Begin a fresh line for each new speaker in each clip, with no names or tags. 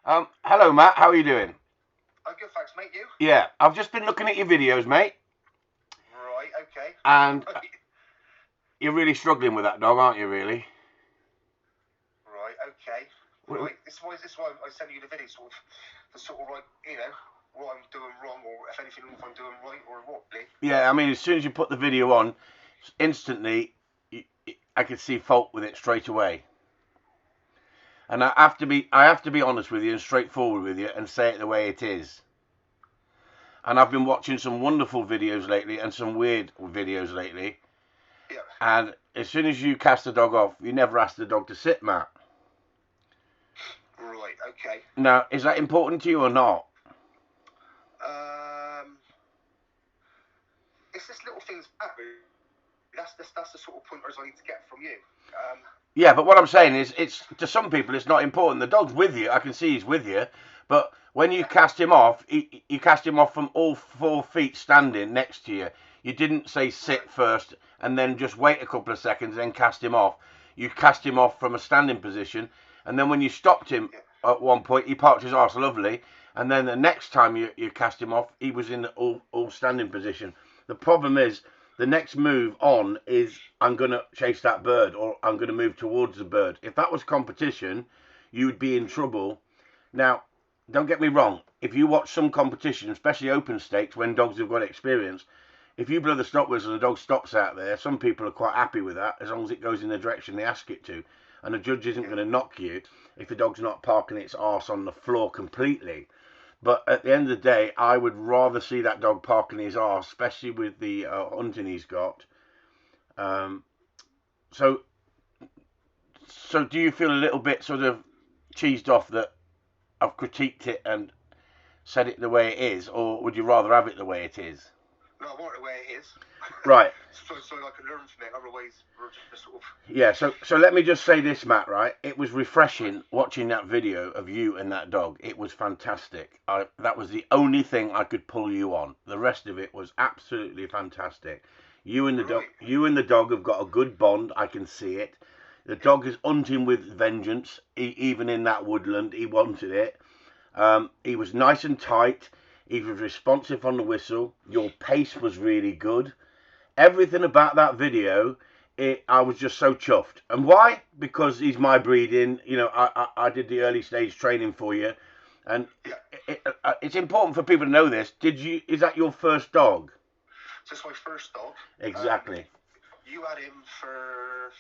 Hello, Matt. How are you doing?
I'm good, thanks, mate. You?
Yeah, I've just been looking at your videos, mate,
Right, okay.
and
Right,
you're really struggling with that dog, aren't you? Really?
right, okay. Right. This is why I send you the video, sort of like, what I'm doing wrong, or if anything, if I'm doing right, or what, Lee.
Yeah. I mean, as soon as you put the video on, instantly, I could see fault with it straight away. And I have to be honest with you and straightforward with you and say it the way it is. And I've been watching some wonderful videos lately and some weird videos lately.
Yeah.
And as soon as you cast the dog off, you never ask the dog to sit, Matt.
Right, okay.
Now, is that important to you or not?
Um, it's just little things back, really. That's the sort of pointers I need to get from you. Um,
Yeah, but what I'm saying is, it's to some people it's not important. The dog's with you. I can see he's with you, but when you
yeah,
cast him off, you cast him off from all 4 feet standing next to you. You didn't say
right,
sit first and then just wait a couple of seconds, then cast him off. You cast him off from a standing position, and then when you stopped him
yeah,
at one point, he parked his arse lovely, and then the next time you cast him off, he was in the all standing position. The problem is the next move on is I'm going to chase that bird or I'm going to move towards the bird. If that was competition, you would be in trouble. Now, don't get me wrong. If you watch some competition, especially open stakes, when dogs have got experience, if you blow the stop whistle and the dog stops out there, some people are quite happy with that as long as it goes in the direction they ask it to. And the judge isn't
yeah,
going to knock you if the dog's not parking its arse on the floor completely. But at the end of the day, I would rather see that dog parking his arse, especially with the hunting he's got. Um, so, so do you feel a little bit sort of cheesed off that I've critiqued it and said it the way it is, or would you rather have it the way it is?
No, I want it the way it is.
Right.
so I can learn from it. Otherwise, we're just sort of.
Yeah. So let me just say this, Matt. Right. It was refreshing watching that video of you and that dog. It was fantastic. That was the only thing I could pull you on. The rest of it was absolutely fantastic.
Right.
You and the dog have got a good bond. I can see it. The
Yeah.
dog is hunting with vengeance. Even in that woodland, he wanted it. He was nice and tight. He was responsive on the whistle. Your pace was really good. Everything about that video, I was just so chuffed. And why? Because he's my breeding. You know, I did the early stage training for you, and
Yeah.
it's important for people to know this. Is that your first dog?
So it's my first dog.
Exactly.
You had him for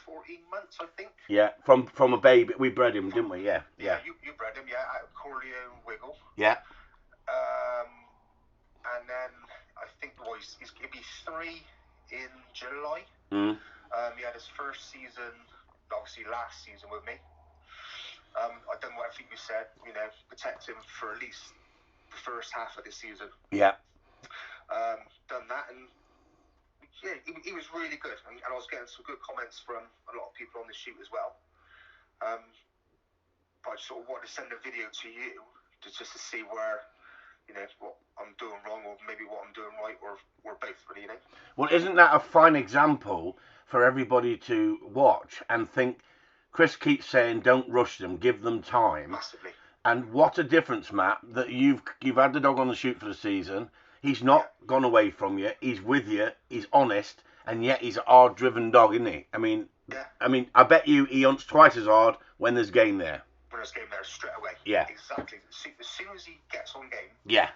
14 months, I think.
Yeah, from a baby, we bred him,
From
didn't we? Yeah,
yeah,
yeah,
you bred him, yeah, out of Corleone Wiggle.
yeah.
Um, and then I think he'll be 3 in July.
Mm.
He had his first season, obviously last season with me. I done what I think you said, protect him for at least the first half of the season.
Yeah.
Done that, and yeah, he was really good, and I was getting some good comments from a lot of people on the shoot as well. But I just sort of wanted to send a video to you just to see where, what I'm doing wrong, or maybe what I'm doing right, or both, really.
Well, isn't that a fine example for everybody to watch and think? Chris keeps saying, "Don't rush them, give them time."
Massively.
And what a difference, Matt, that you've had the dog on the shoot for the season. He's
Yeah,
not gone away from you. He's with you. He's honest, and yet he's a hard-driven dog, isn't he?
yeah.
I bet you he hunts twice as hard when there's game there.
When there's game there, straight away.
Yeah,
Exactly. As soon as he gets on game,
yeah,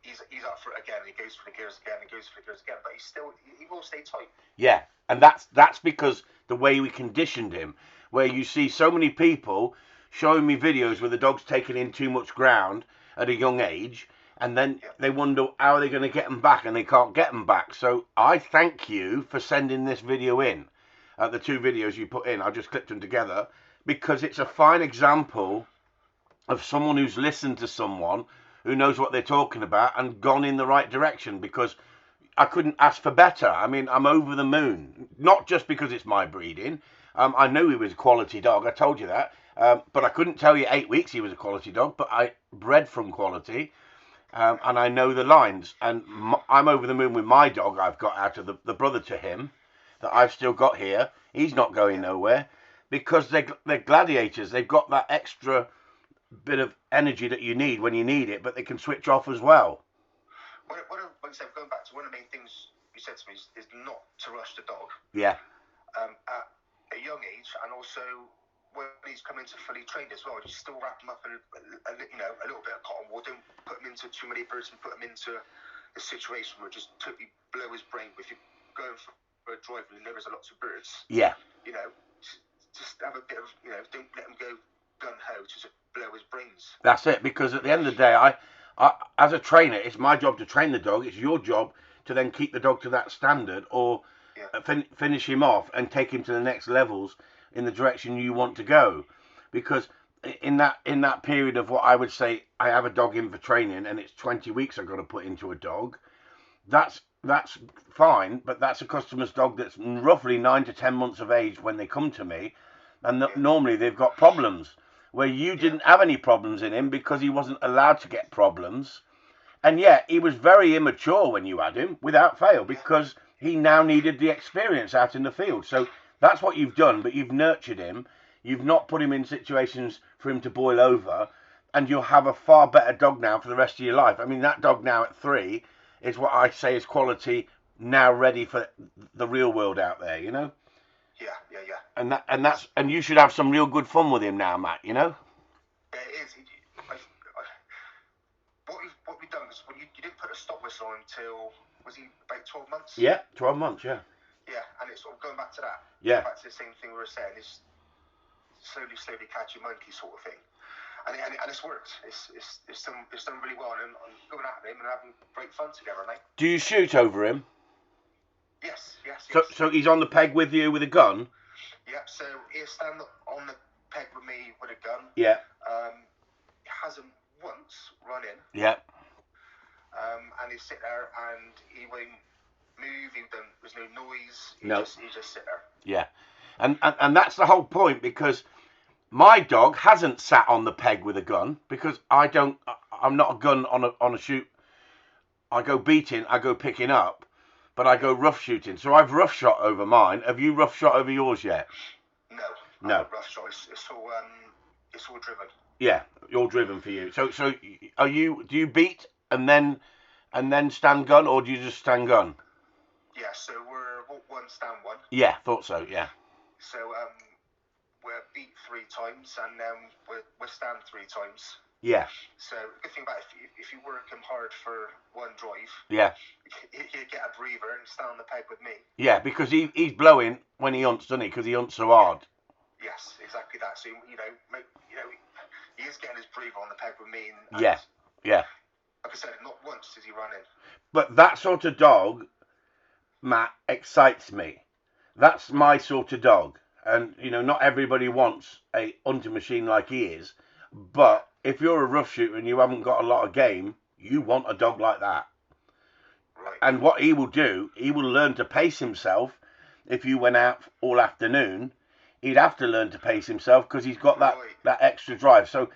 he's up for it again. He goes for the gears again. He goes for the gears again. But he will stay tight.
yeah. And that's because the way we conditioned him. Where you see so many people showing me videos where the dog's taking in too much ground at a young age, and then
Yeah,
they wonder how are they going to get them back, and they can't get them back. So I thank you for sending this video in. The 2 videos you put in, I just clipped them together because it's a fine example of someone who's listened to someone who knows what they're talking about and gone in the right direction. Because I couldn't ask for better. I mean, I'm over the moon. Not just because it's my breeding. I knew he was a quality dog. I told you that. But I couldn't tell you 8 weeks he was a quality dog. But I bred from quality. And I know the lines. And I'm over the moon with my dog I've got out of the brother to him that
yeah,
I've still got here. He's not going
yeah,
nowhere because they're gladiators. They've got that extra. bit of energy that you need when you need it, but they can switch off as well.
Like I said, going back to one of the main things you said to me is not to rush the dog.
Yeah.
At a young age, and also when he's coming to fully trained as well, you still wrap him up in a little bit of cotton wool. Don't put him into too many birds and put him into a situation where just totally blow his brain. If you're going for a drive and there's lots of birds,
Yeah.
Just have a bit of, don't let him go gun ho to just blow his brains.
That's it, because at the end of the day, I as a trainer, it's my job to train the dog. It's your job to then keep the dog to that standard, or finish him off and take him to the next levels in the direction you want to go. Because in that period of what I would say, I have a dog in for training and it's 20 weeks I've got to put into a dog, that's fine, but that's a customer's dog that's roughly 9 to 10 months of age when they come to me, and normally they've got problems, where you didn't have any problems in him because he wasn't allowed to get problems. And yet he was very immature when you had him, without fail, because he now needed the experience out in the field. So that's what you've done, but you've nurtured him. You've not put him in situations for him to boil over, and you'll have a far better dog now for the rest of your life. I mean, that dog now at 3 is what I say is quality, now ready for the real world out there,
Yeah.
And you should have some real good fun with him now, Matt.
Yeah, it is. What we've done is when you didn't put a stop whistle on until, was he about 12 months?
Yeah, 12 months. Yeah.
Yeah, and it's sort of going back to that.
Yeah.
Back to the same thing we were saying, is slowly catch your monkey sort of thing. And it's worked. It's done really well, and I'm going at him and having great fun together, mate.
Do you shoot over him?
Yes.
So he's on the peg with you with a gun?
Yep, so he'll stand on the peg with me with a gun.
Yeah.
He hasn't once run in.
Yeah.
And he'll sit there and he won't move, there's no noise, he just sit there. Yeah.
And that's the whole point, because my dog hasn't sat on the peg with a gun, because I'm not a gun on a shoot. I go beating, I go picking up, but I go rough shooting. So I've rough shot over mine. Have you rough shot over yours yet?
No. Rough shot. It's all driven.
Yeah, all driven for you. So do you beat and then stand gun, or do you just stand gun?
Yeah, so we're walk 1, stand 1.
Yeah, thought so. Yeah.
So we're beat 3 times, and then we're stand 3 times.
Yeah.
So the good thing about if you work him hard for one drive,
yeah,
he'll get a breather and stand on the peg with me.
Yeah, because he's blowing when he hunts, doesn't he? Because he hunts so hard.
Yes, exactly that. So he is getting his breather on the peg with me. And
yeah.
Like I said, not once did he run in.
But that sort of dog, Matt, excites me. That's my sort of dog. And, not everybody wants a hunting machine like he is. But if you're a rough shooter and you haven't got a lot of game, you want a dog like that.
Right.
And what he will do, he will learn to pace himself. If you went out all afternoon, he'd have to learn to pace himself because he's got that extra drive. So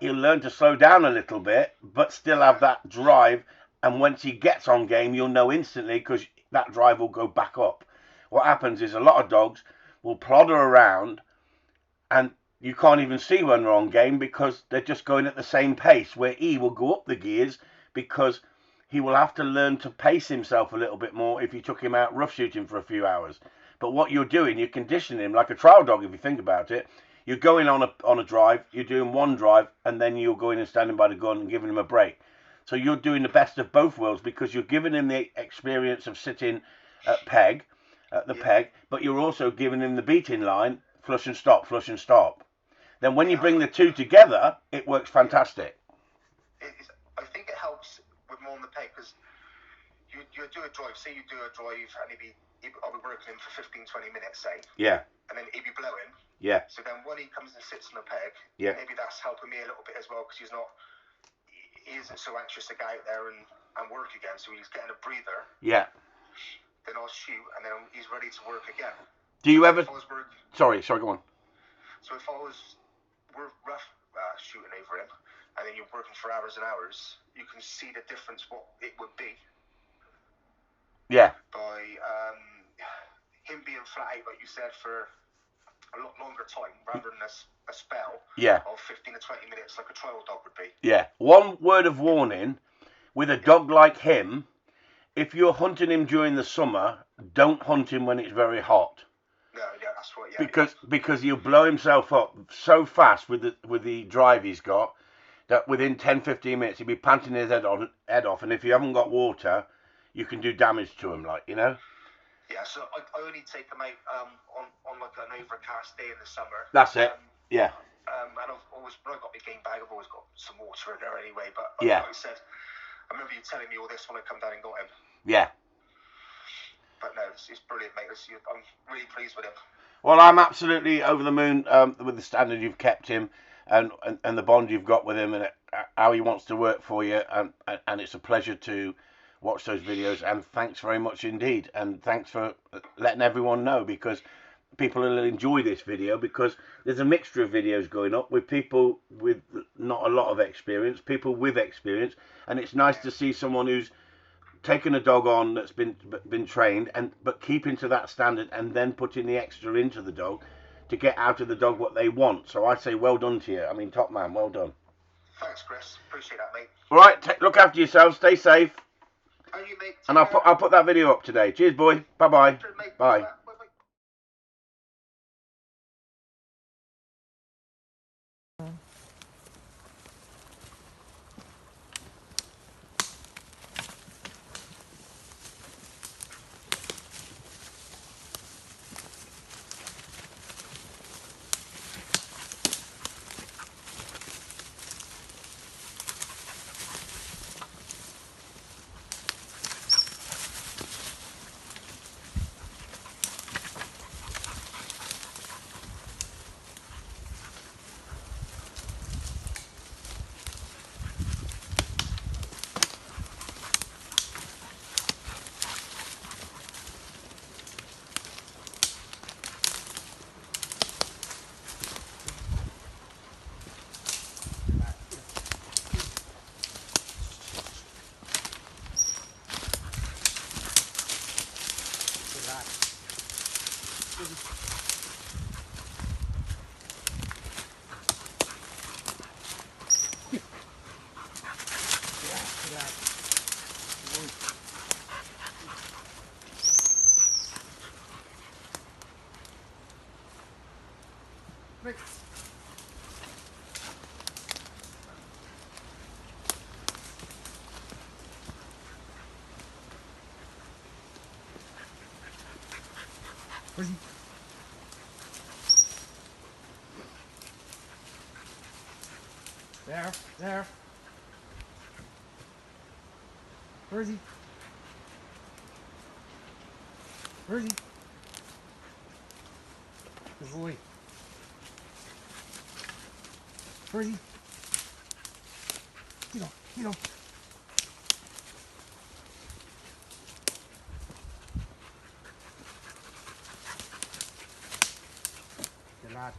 he'll learn to slow down a little bit, but still have that drive. And once he gets on game, you'll know instantly, because that drive will go back up. What happens is a lot of dogs will plodder around and you can't even see when they're on game, because they're just going at the same pace, where he will go up the gears because he will have to learn to pace himself a little bit more if you took him out rough shooting for a few hours. But what you're doing, you're conditioning him like a trial dog, if you think about it. You're going on a drive, you're doing one drive, and then you're going and standing by the gun and giving him a break. So you're doing the best of both worlds, because you're giving him the experience of sitting at peg, but you're also giving him the beating line, flush and stop, flush and stop. Then when you bring the two together, it works fantastic.
I think it helps with more on the peg, because you do a drive, say you do a drive, and I'll be working him for 15-20 minutes, say.
Yeah.
And then he'll be blowing.
Yeah.
So then when he comes and sits on the peg, maybe that's helping me a little bit as well, because he isn't so anxious to get out there and work again, so he's getting a breather.
Yeah.
Then I'll shoot, and then he's ready to work again.
Do you ever... Sorry, go on.
So if I was rough shooting over him, and then you're working for hours and hours, you can see the difference what it would be.
Yeah.
By him being flat out, like you said, for a lot longer time rather than a spell
Yeah.
of 15 to 20 minutes like a trial dog would be.
Yeah. One word of warning, with a dog like him, if you're hunting him during the summer, don't hunt him when it's very hot.
No, yeah, that's right. Yeah.
Because he'll blow himself up so fast with the drive he's got that within 10-15 minutes he'll be panting his head off, and if you haven't got water, you can do damage to him, like, you know.
Yeah, so I only take them out on like an overcast day in the summer.
That's it. Yeah.
And I've always, when I got my game bag, I've always got some water in there anyway. But
Yeah.
like I said, I remember you telling me all this when I come down and got him.
Yeah.
But no, it's brilliant, mate. I'm really pleased with him.
Well, I'm absolutely over the moon with the standard you've kept him, and the bond you've got with him, and how he wants to work for you, and it's a pleasure to watch those videos, and thanks very much indeed, and thanks for letting everyone know, because people will enjoy this video, because there's a mixture of videos going up with people with not a lot of experience, people with experience, and it's nice to see someone who's taken a dog on that's been trained, but keeping to that standard, and then putting the extra into the dog to get out of the dog what they want. So I say well done to you. I mean, top man, well done.
Thanks, Chris. Appreciate that, mate.
All right, look after yourselves, stay safe.
And you, mate.
And I'll put that video up today. Cheers, boy. Bye-bye.
Cheers, mate.
Bye.
Where's he? There. Where is he? Where is he? Good boy. Where is he? Get on. Good lad.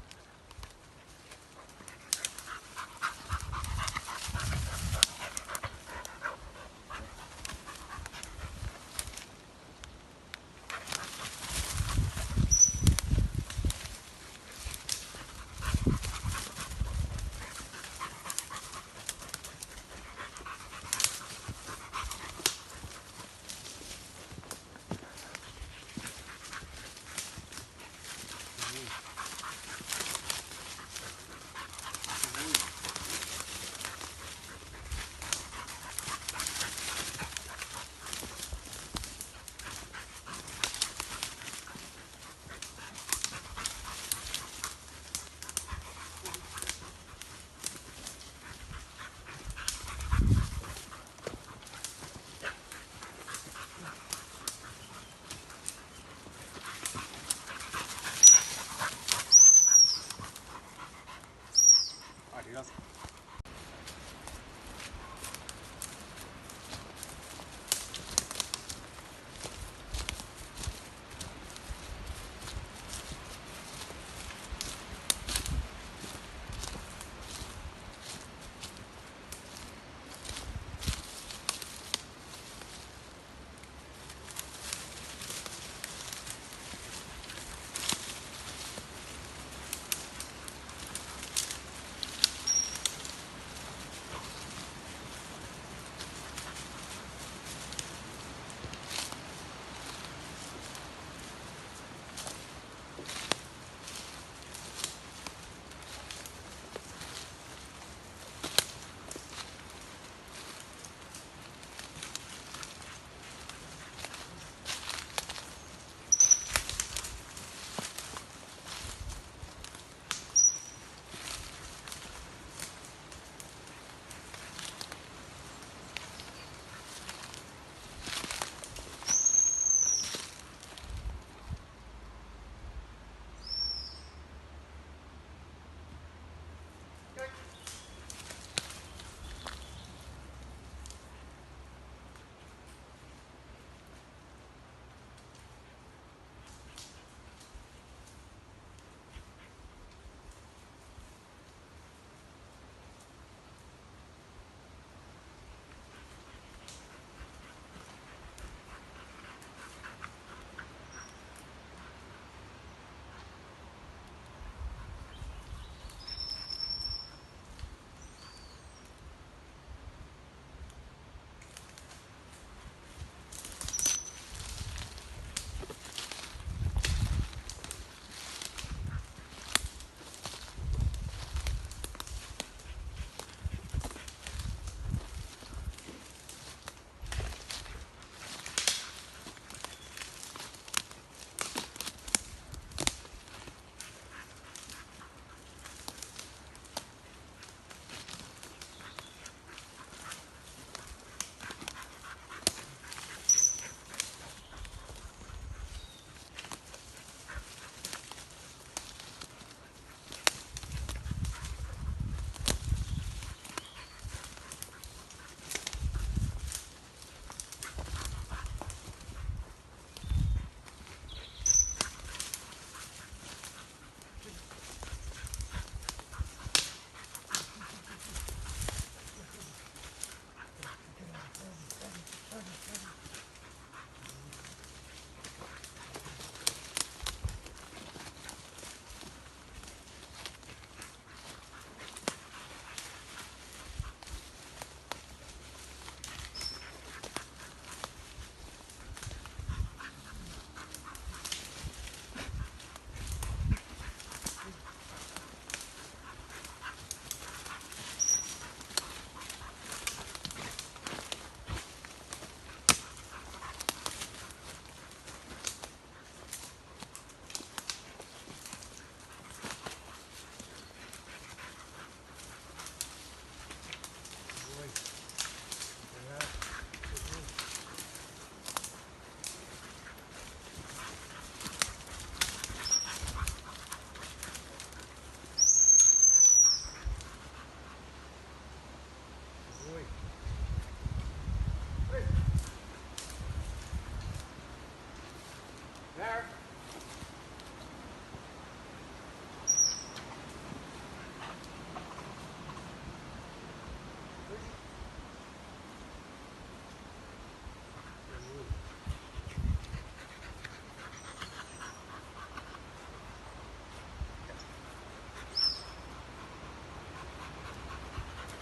There.